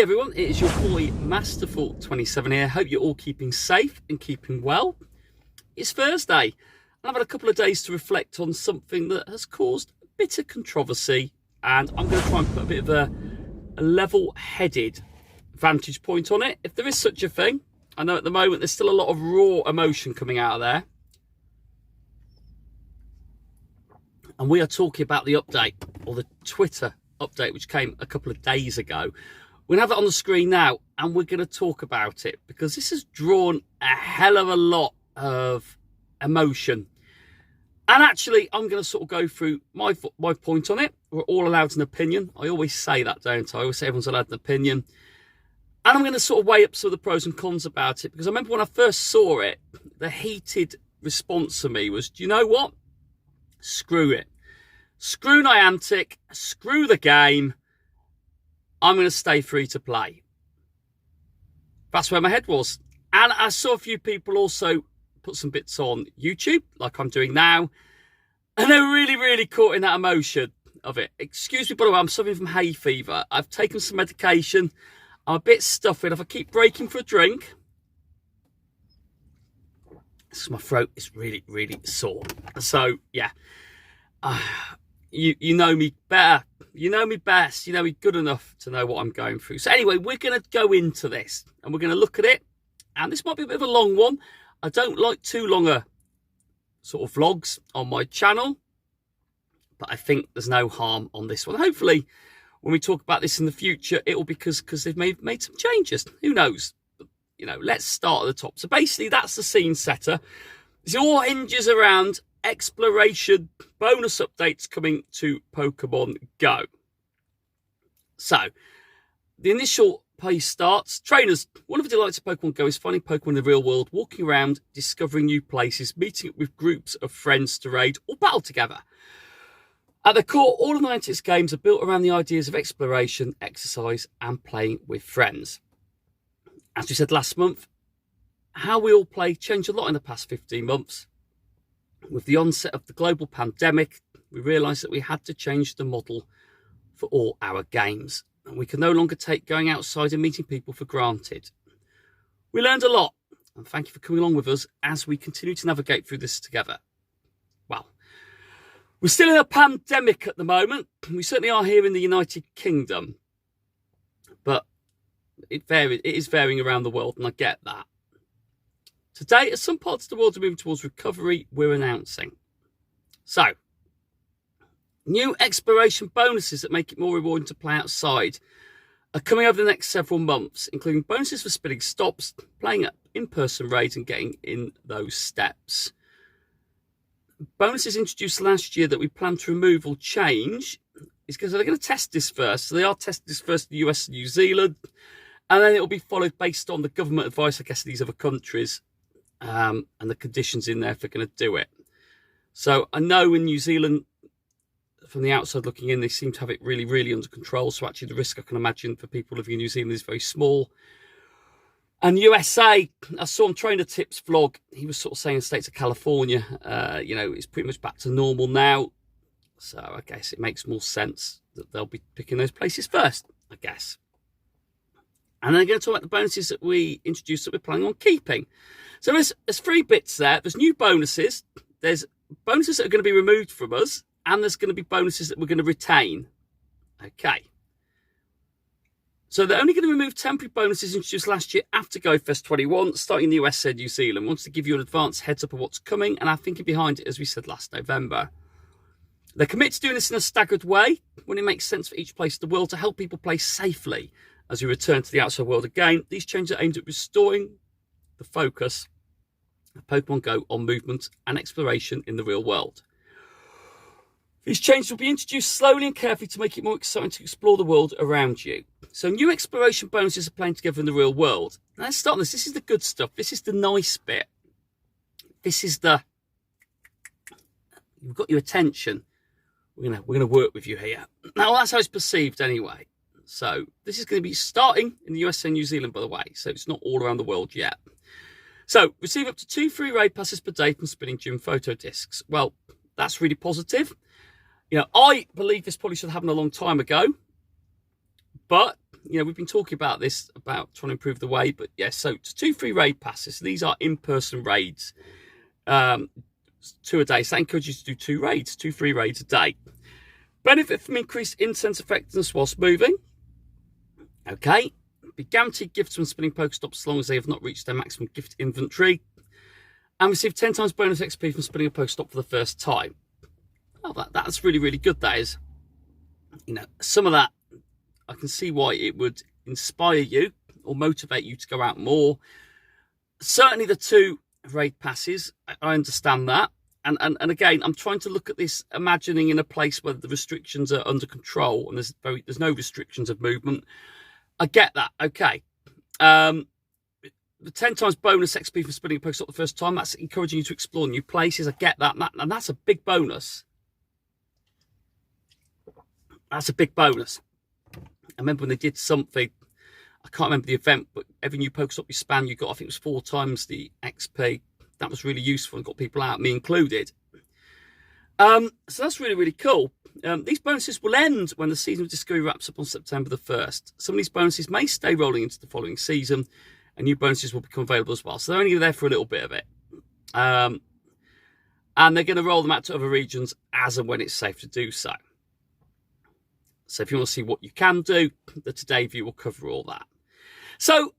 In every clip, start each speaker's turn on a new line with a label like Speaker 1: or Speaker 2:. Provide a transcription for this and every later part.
Speaker 1: Hey everyone, it is your boy Masterful27 here. Hope you're all keeping safe and keeping well. It's Thursday, and I've had a couple of days to reflect on something that has caused a bit of controversy, and I'm going to try and put a bit of a level-headed vantage point on it, if there is such a thing. I know at the moment there's still a lot of raw emotion coming out of there. And we are talking about the update, or the Twitter update, which came a couple of days ago. We're going to have it on the screen now, and we're going to talk about it, because this has drawn a hell of a lot of emotion. And actually, I'm going to sort of go through my point on it. We're all allowed an opinion. I always say that, don't I? I always say everyone's allowed an opinion. And I'm going to sort of weigh up some of the pros and cons about it, because I remember when I first saw it, the heated response to me was, do you know what? Screw it. Screw Niantic. Screw the game. I'm going to stay free to play. That's where my head was. And I saw a few people also put some bits on YouTube, like I'm doing now. And they were really, really caught in that emotion of it. Excuse me, by the way, I'm suffering from hay fever. I've taken some medication. I'm a bit stuffy. If I keep breaking for a drink, my throat is really, really sore. So, yeah. You know me better. You know me best. You know me good enough to know what I'm going through. So anyway, we're going to go into this, and we're going to look at it. And this might be a bit of a long one. I don't like too longer sort of vlogs on my channel, but I think there's no harm on this one. Hopefully, when we talk about this in the future, it will be because they've made some changes. Who knows? But, you know, let's start at the top. So basically, that's the scene setter. This all hinges around exploration bonus updates coming to Pokemon Go. So, the initial page starts. Trainers, one of the delights of Pokemon Go is finding Pokemon in the real world, walking around, discovering new places, meeting up with groups of friends to raid or battle together. At the core, all of Niantic's games are built around the ideas of exploration, exercise, and playing with friends. As we said last month, how we all play changed a lot in the past 15 months. With the onset of the global pandemic, we realised that we had to change the model for all our games. And we can no longer take going outside and meeting people for granted. We learned a lot, and thank you for coming along with us as we continue to navigate through this together. Well, we're still in a pandemic at the moment. We certainly are here in the United Kingdom. But it is varying around the world, and I get that. Today, as some parts of the world are moving towards recovery, we're announcing. So, new exploration bonuses that make it more rewarding to play outside are coming over the next several months, including bonuses for spinning stops, playing at in-person raids and getting in those steps. Bonuses introduced last year that we plan to remove or change is because they're going to test this first. So they are testing this first in the US and New Zealand, and then it will be followed based on the government advice, I guess, of these other countries. And the conditions in there if they're going to do it. So I know in New Zealand, from the outside looking in, they seem to have it really, really under control. So actually the risk I can imagine for people living in New Zealand is very small. And USA, I saw on Trainer Tips vlog, he was sort of saying the states of California, you know, it's pretty much back to normal now. So I guess it makes more sense that they'll be picking those places first, I guess. And then I'm going to talk about the bonuses that we introduced that we're planning on keeping. So there's three bits there. There's new bonuses. There's bonuses that are going to be removed from us. And there's going to be bonuses that we're going to retain. Okay. So they're only going to remove temporary bonuses introduced last year after GoFest 21, starting in the US and New Zealand. Wants to give you an advance heads up of what's coming and our thinking behind it, as we said last November. They're committed to doing this in a staggered way when it makes sense for each place in the world to help people play safely as we return to the outside world again. These changes are aimed at restoring the focus of Pokemon Go on movement and exploration in the real world. These changes will be introduced slowly and carefully to make it more exciting to explore the world around you. So new exploration bonuses are playing together in the real world. Now let's start this. This is the good stuff. This is the nice bit. This is the, you've got your attention. We're gonna work with you here. Now that's how it's perceived anyway. So this is going to be starting in the US and New Zealand, by the way. So it's not all around the world yet. So receive up to 2 free raid passes per day from spinning gym photo discs. Well, that's really positive. You know, I believe this probably should have happened a long time ago. But, we've been talking about this, about trying to improve the way. But, yes, so it's 2 free raid passes. So these are in-person raids, 2 a day. So that encourages you to do 2 raids, 2 free raids a day. Benefit from increased incense effectiveness whilst moving. Okay. Be guaranteed gifts when spinning Pokestops as long as they have not reached their maximum gift inventory. And receive 10 times bonus XP from spinning a Pokestop for the first time. Oh, that's really, really good, that is. Some of that, I can see why it would inspire you or motivate you to go out more. Certainly the 2 raid passes, I understand that. And again, I'm trying to look at this, imagining in a place where the restrictions are under control and there's no restrictions of movement. I get that, okay. The 10 times bonus XP for spinning a Pokestop the first time, that's encouraging you to explore new places. I get that, and that's a big bonus. That's a big bonus. I remember when they did something, I can't remember the event, but every new Pokestop you span, you got, I think it was 4 times the XP. That was really useful and got people out, me included. So that's really, really cool. These bonuses will end when the season of Discovery wraps up on September the 1st. Some of these bonuses may stay rolling into the following season, and new bonuses will become available as well. So they're only there for a little bit of it. And they're going to roll them out to other regions as and when it's safe to do so. So if you want to see what you can do, the Today View will cover all that. So,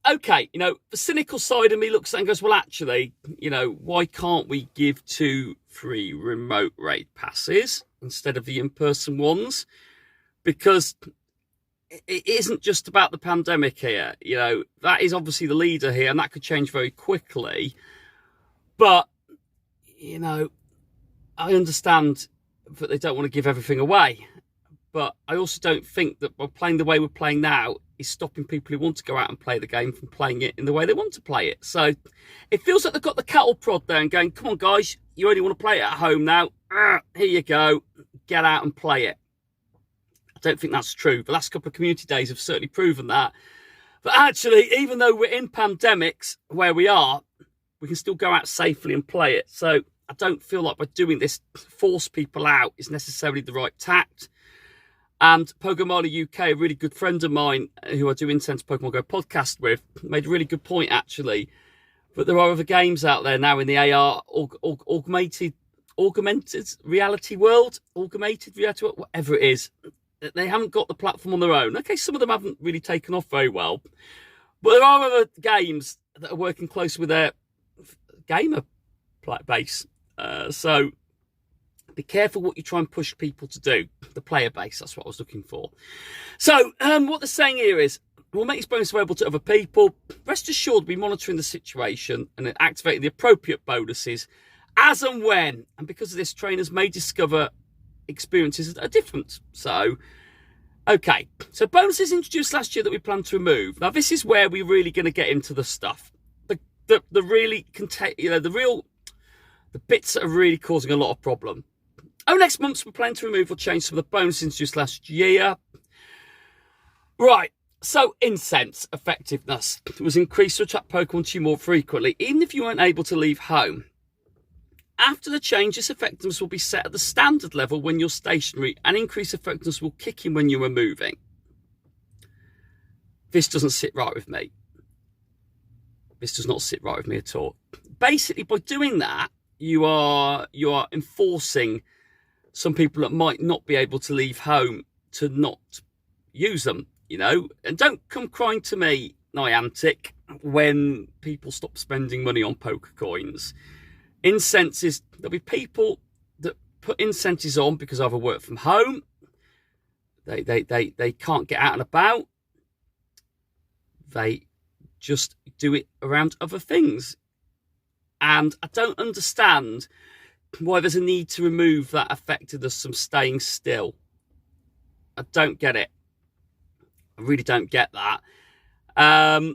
Speaker 1: okay, the cynical side of me looks and goes, well, actually, why can't we give 2 free remote raid passes instead of the in-person ones? Because it isn't just about the pandemic here. That is obviously the leader here, and that could change very quickly. But, I understand that they don't want to give everything away. But I also don't think that by playing the way we're playing now is stopping people who want to go out and play the game from playing it in the way they want to play it. So it feels like they've got the cattle prod there and going, come on, guys, you only want to play it at home now. Here you go. Get out and play it. I don't think that's true. The last couple of community days have certainly proven that. But actually, even though we're in pandemics where we are, we can still go out safely and play it. So I don't feel like by doing this, force people out is necessarily the right tact. And Pokemon UK, a really good friend of mine who I do Intense Pokemon Go podcast with, made a really good point, actually. But there are other games out there now in the AR, augmented reality world, whatever it is. They haven't got the platform on their own. Okay, some of them haven't really taken off very well. But there are other games that are working close with their gamer base. So be careful what you try and push people to do. The player base, that's what I was looking for. So what they're saying here is, we'll make this bonus available to other people. Rest assured, we'll be monitoring the situation and activating the appropriate bonuses as and when. And because of this, trainers may discover experiences that are different. So, okay. So bonuses introduced last year that we plan to remove. Now, this is where we're really going to get into the stuff. The really, the bits that are really causing a lot of problem. Next month, we're planning to remove or change some of the bonuses introduced last year. Right, so incense effectiveness was increased to attract Pokemon to you more frequently, even if you weren't able to leave home. After the change, this effectiveness will be set at the standard level when you're stationary, and increased effectiveness will kick in when you are moving. This doesn't sit right with me. This does not sit right with me at all. Basically, by doing that, you are enforcing some people that might not be able to leave home to not use them, And don't come crying to me, Niantic, when people stop spending money on poker coins. Incenses, there'll be people that put incenses on because either work from home, they can't get out and about, they just do it around other things. And I don't understand why there's a need to remove that effectiveness from staying still. I don't get it. I really don't get that. I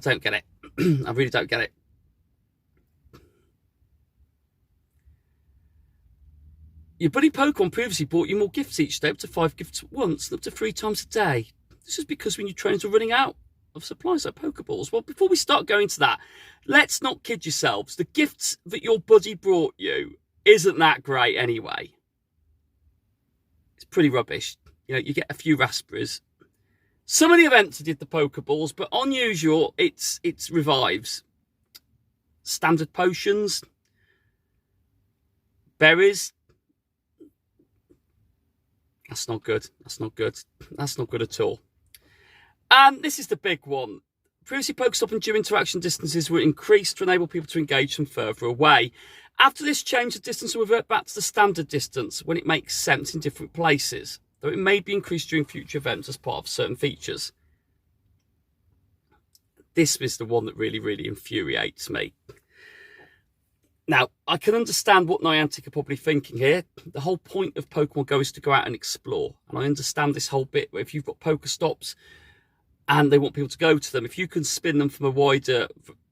Speaker 1: don't get it. I really don't get it. Your buddy Pokemon previously bought you more gifts each day, up to 5 gifts at once, and up to 3 times a day. This is because when your trainers are running out of supplies like Pokeballs. Well, before we start going to that, let's not kid yourselves. The gifts that your buddy brought you isn't that great anyway. It's It's pretty rubbish. You know, you get a few raspberries. Some of the events did the Pokeballs, but unusual, it's revives. Standard potions. Berries. That's not good. That's not good. That's not good at all. And this is the big one. Previously, Pokestop and gym interaction distances were increased to enable people to engage from further away. After this change, the distance will revert back to the standard distance when it makes sense in different places, though it may be increased during future events as part of certain features. This is the one that really, really infuriates me. Now, I can understand what Niantic are probably thinking here. The whole point of Pokemon Go is to go out and explore. And I understand this whole bit where if you've got Pokestops and they want people to go to them, if you can spin them from a wider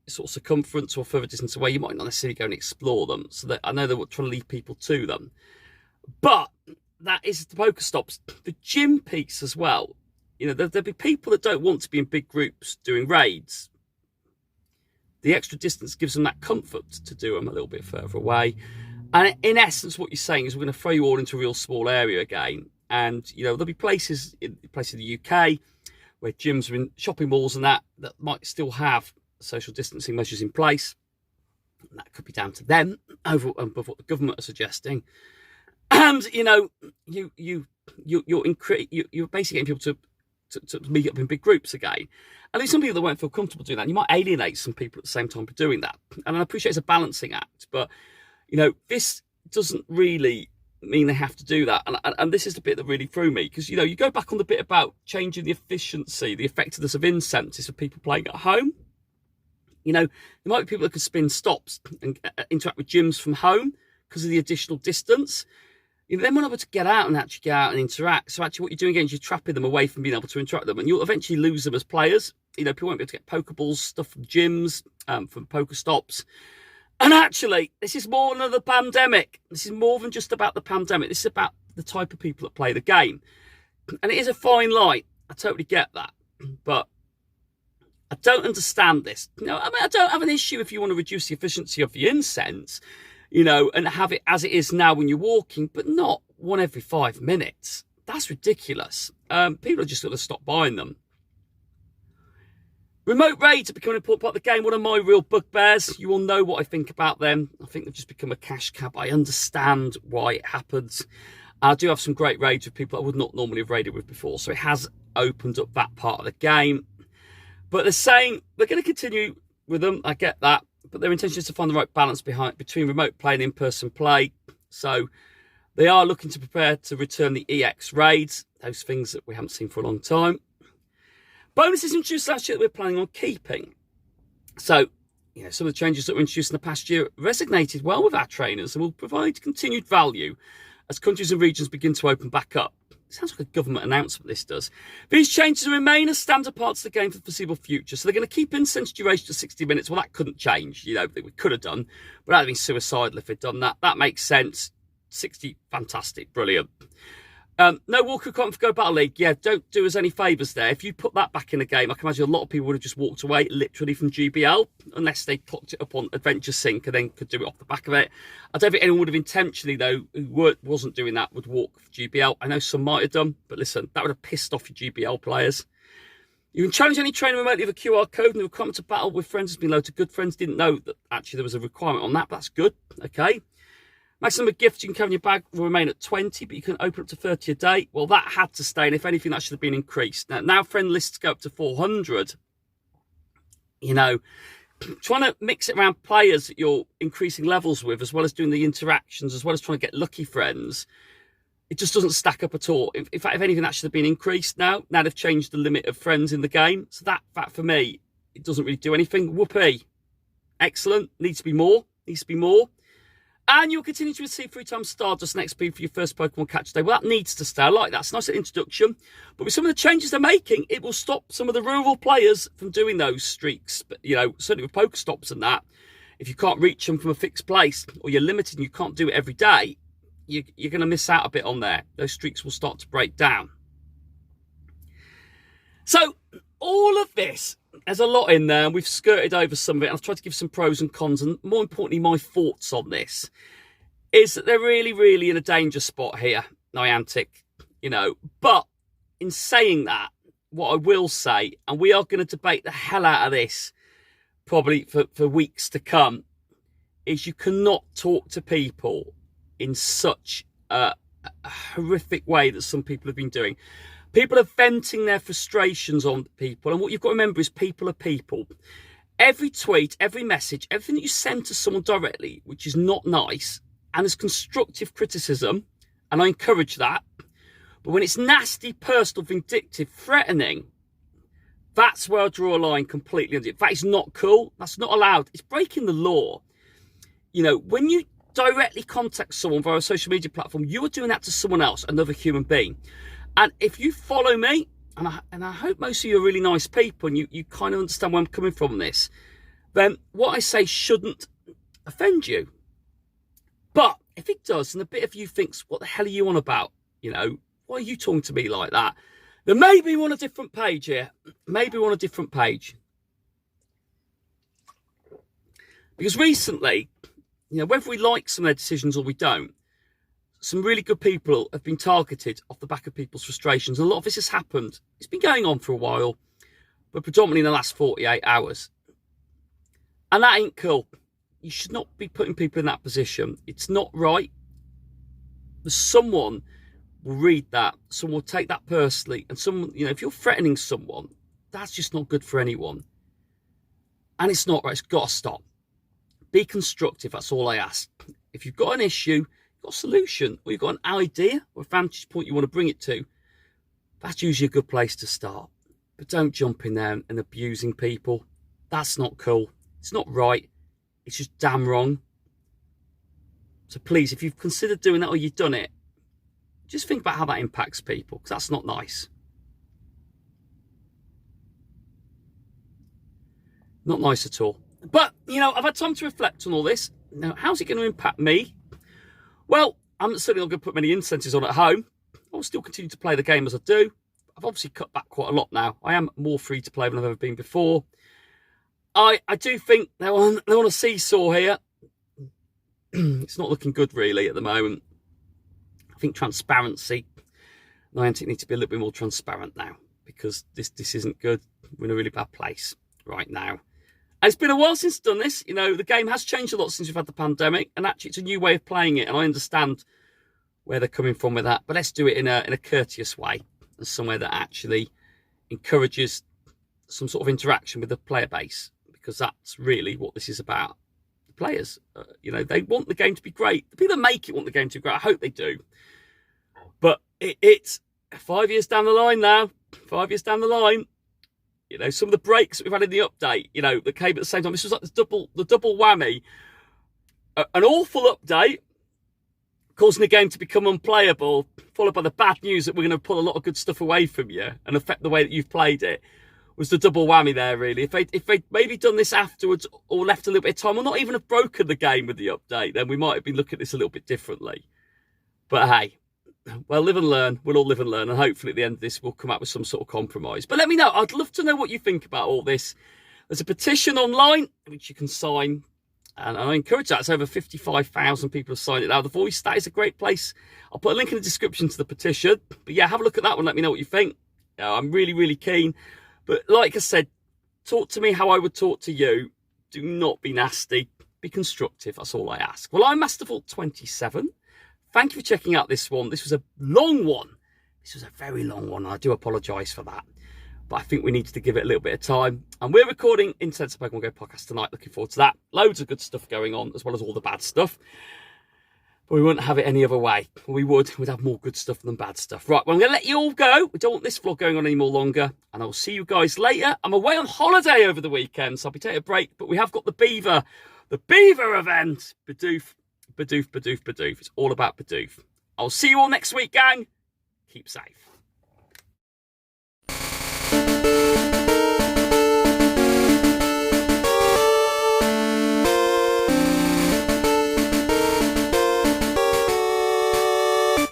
Speaker 1: sort of circumference or further distance away, you might not necessarily go and explore them. So that I know they're trying to lead people to them. But that is the Pokestops. The gym piece as well. You know, there'll be people that don't want to be in big groups doing raids. The extra distance gives them that comfort to do them a little bit further away. And in essence, what you're saying is we're going to throw you all into a real small area again. And, you know, there'll be places in the UK where gyms are in shopping malls and that might still have social distancing measures in place. And that could be down to them over and above what the government are suggesting. And, you know, you're basically getting people to meet up in big groups again. And there's some people that won't feel comfortable doing that. You might alienate some people at the same time for doing that. And I appreciate it's a balancing act, but, you know, this doesn't really mean they have to do that. And this is the bit that really threw me, because, you know, you go back on the bit about changing the efficiency, the effectiveness of incentives for people playing at home. You know, there might be people that can spin stops and interact with gyms from home because of the additional distance. You know, they're not able to get out and actually get out and interact. So actually what you're doing again is you're trapping them away from being able to interact with them, and you'll eventually lose them as players. You know, people won't be able to get Pokeballs, stuff from gyms, from Pokestops. And actually, this is more than the pandemic. This is more than just about the pandemic. This is about the type of people that play the game. And it is a fine line. I totally get that. But I don't understand this. You know, I mean, I don't have an issue if you want to reduce the efficiency of the incense, you know, and have it as it is now when you're walking, but not one every 5 minutes. That's ridiculous. People are just going to stop buying them. Remote raids have become an important part of the game. One of my real bugbears. You all know what I think about them. I think they've just become a cash cab. I understand why it happens. I do have some great raids with people I would not normally have raided with before. So it has opened up that part of the game. But they're saying they're going to continue with them. I get that. But their intention is to find the right balance between remote play and in-person play. So they are looking to prepare to return the EX raids. Those things that we haven't seen for a long time. Bonuses introduced last year that we're planning on keeping. So, you know, some of the changes that were introduced in the past year resonated well with our trainers and will provide continued value as countries and regions begin to open back up. It sounds like a government announcement, this does. These changes remain as standard parts of the game for the foreseeable future. So they're going to keep incense duration to 60 minutes. Well, that couldn't change. You know, we could have done, but that would have been suicidal if they'd done that. That makes sense. 60, fantastic, brilliant. No Walker Conf Go Battle League. Yeah, don't do us any favours there. If you put that back in the game, I can imagine a lot of people would have just walked away literally from GBL, unless they clocked it up on Adventure Sync and then could do it off the back of it. I don't think anyone would have intentionally, though, who wasn't doing that, would walk for GBL. I know some might have done, but listen, that would have pissed off your GBL players. You can challenge any trainer remotely with a QR code, and the requirement to battle with friends has been low to good friends. Didn't know that actually there was a requirement on that, but that's good. Okay. Maximum of gifts you can carry in your bag will remain at 20, but you can open up to 30 a day. Well, that had to stay, and if anything, that should have been increased. Now friend lists go up to 400. You know, trying to mix it around players that you're increasing levels with, as well as doing the interactions, as well as trying to get lucky friends, it just doesn't stack up at all. In fact, if anything, that should have been increased now. Now they've changed the limit of friends in the game. So that for me, it doesn't really do anything. Whoopee. Excellent. Needs to be more. And you'll continue to receive 3 times Stardust and XP for your first Pokemon catch day. Well, that needs to stay. I like that. It's a nice introduction. But with some of the changes they're making, it will stop some of the rural players from doing those streaks. But, you know, certainly with Pokestops and that, if you can't reach them from a fixed place, or you're limited and you can't do it every day, you're going to miss out a bit on there. Those streaks will start to break down. So, all of this, there's a lot in there, and we've skirted over some of it. I've tried to give some pros and cons, and more importantly, my thoughts on this is that they're really, really in a danger spot here, Niantic. you know. But in saying that, what I will say, and we are going to debate the hell out of this probably for weeks to come, is you cannot talk to people in such a horrific way that some people have been doing. People are venting their frustrations on people, and what you've got to remember is people are people. Every tweet, every message, everything that you send to someone directly, which is not nice, and there's constructive criticism, and I encourage that, but when it's nasty, personal, vindictive, threatening, that's where I draw a line completely. That is not cool. That's not allowed. It's breaking the law. You know, when you directly contact someone via a social media platform, you are doing that to someone else, another human being. And if you follow me, and I hope most of you are really nice people and you kind of understand where I'm coming from this, then what I say shouldn't offend you. But if it does, and a bit of you thinks, what the hell are you on about? You know, why are you talking to me like that? Then maybe we're on a different page here. Maybe we're on a different page. Because recently, you know, whether we like some of their decisions or we don't, some really good people have been targeted off the back of people's frustrations. And a lot of this has happened. It's been going on for a while, but predominantly in the last 48 hours. And that ain't cool. You should not be putting people in that position. It's not right. Someone will read that. Someone will take that personally. And someone, you know, if you're threatening someone, that's just not good for anyone. And it's not right. It's got to stop. Be constructive. That's all I ask. If you've got an issue, got a solution, or you've got an idea or a vantage point you want to bring it to, that's usually a good place to start. But don't jump in there and abusing people. That's not cool. It's not right. It's just damn wrong. So please, if you've considered doing that or you've done it, just think about how that impacts people, because that's not nice. Not nice at all. But, you know, I've had time to reflect on all this. Now, how's it going to impact me? Well, I'm certainly not going to put many incentives on at home. I'll still continue to play the game as I do. I've obviously cut back quite a lot now. I am more free to play than I've ever been before. I do think they're on a seesaw here. It's not looking good, really, at the moment. I think transparency. Niantic needs to be a little bit more transparent now, because this isn't good. We're in a really bad place right now. And it's been a while since I've done this. You know, the game has changed a lot since we've had the pandemic, and actually it's a new way of playing it, and I understand where they're coming from with that. But let's do it in a courteous way, and somewhere that actually encourages some sort of interaction with the player base, because that's really what this is about. The players, you know, they want the game to be great. The people that make it want the game to be great. I hope they do. But it's 5 years down the line now. 5 years down the line. You know, some of the breaks that we've had in the update, you know, that came at the same time. This was like the double whammy. An awful update, causing the game to become unplayable, followed by the bad news that we're going to pull a lot of good stuff away from you and affect the way that you've played it, was the double whammy there, really. If they'd maybe done this afterwards, or left a little bit of time, or not even have broken the game with the update, then we might have been looking at this a little bit differently. But hey, well, live and learn. We'll all live and learn, and hopefully at the end of this we'll come up with some sort of compromise. But let me know. I'd love to know what you think about all this. There's a petition online which you can sign, and I encourage that. It's over 55,000 people have signed it now. The Voice, that is a great place. I'll put a link in the description to the petition. But yeah, have a look at that one. Let me know what you think. I'm really, really keen. But like I said, talk to me how I would talk to you. Do not be nasty. Be constructive. That's all I ask. Well, I'm Masterful27. Thank you for checking out this one. This was a long one. This was a very long one. I do apologise for that. But I think we needed to give it a little bit of time. And we're recording Intense Pokemon Go podcast tonight. Looking forward to that. Loads of good stuff going on, as well as all the bad stuff. But we wouldn't have it any other way. We would. We'd have more good stuff than bad stuff. Right, well, I'm going to let you all go. We don't want this vlog going on any more longer. And I'll see you guys later. I'm away on holiday over the weekend, so I'll be taking a break. But we have got the Beaver event. Bidoof. Bidoof. It's all about Bidoof. I'll see you all next week, gang. Keep safe.